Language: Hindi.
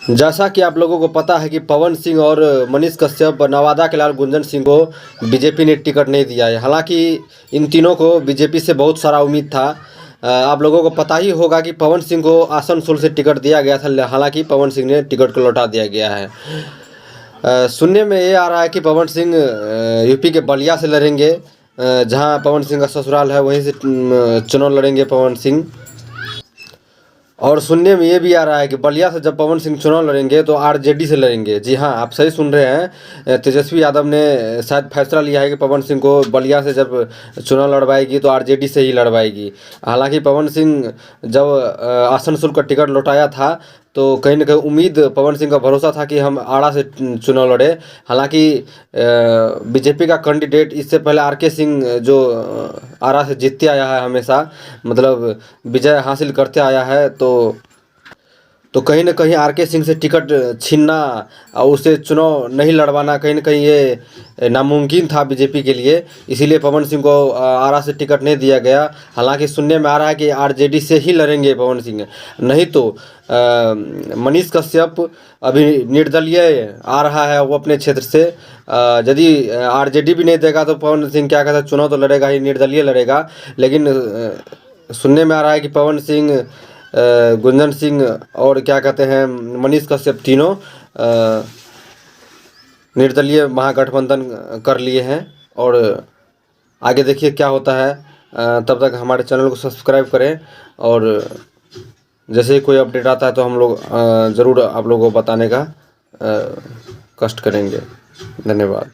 जैसा कि आप लोगों को पता है कि पवन सिंह और मनीष कश्यप, नवादा के लाल गुंजन सिंह को बीजेपी ने टिकट नहीं दिया है। हालांकि इन तीनों को बीजेपी से बहुत सारा उम्मीद था। आप लोगों को पता ही होगा कि पवन सिंह को आसनसोल से टिकट दिया गया था, हालांकि पवन सिंह ने टिकट को लौटा दिया गया है। सुनने में ये आ रहा है कि पवन सिंह यूपी के बलिया से लड़ेंगे, जहां पवन सिंह का ससुराल है, वहीं से चुनाव लड़ेंगे पवन सिंह। और सुनने में ये भी आ रहा है कि बलिया से जब पवन सिंह चुनाव लड़ेंगे तो आरजेडी से लड़ेंगे। जी हाँ, आप सही सुन रहे हैं। तेजस्वी यादव ने शायद फैसला लिया है कि पवन सिंह को बलिया से जब चुनाव लड़वाएगी तो आरजेडी से ही लड़वाएगी। हालांकि पवन सिंह जब आसनसोल का टिकट लौटाया था तो कहीं ना कहीं उम्मीद, पवन सिंह का भरोसा था कि हम आड़ा से चुनाव लड़े। हालांकि बीजेपी का कैंडिडेट इससे पहले आरके सिंह, जो आरा से जीतते आया है हमेशा, मतलब विजय हासिल करते आया है, तो कहीं ना कहीं आरके सिंह से टिकट छीनना और उससे चुनाव नहीं लड़वाना कहीं ना कहीं ये नामुमकिन था बीजेपी के लिए। इसीलिए पवन सिंह को आरा से टिकट नहीं दिया गया। हालांकि सुनने में आ रहा है कि आरजेडी से ही लड़ेंगे पवन सिंह, नहीं तो मनीष कश्यप अभी निर्दलीय आ रहा है वो अपने क्षेत्र से। यदि आरजेडी भी नहीं देगा तो पवन सिंह क्या कहता है, चुनाव तो लड़ेगा ही, निर्दलीय लड़ेगा। लेकिन सुनने में आ रहा है कि पवन सिंह, गुंजन सिंह और क्या कहते हैं मनीष कश्यप, तीनों निर्दलीय महागठबंधन कर लिए हैं। और आगे देखिए क्या होता है। तब तक हमारे चैनल को सब्सक्राइब करें, और जैसे ही कोई अपडेट आता है तो हम लोग ज़रूर आप लोगों को बताने का कष्ट करेंगे। धन्यवाद।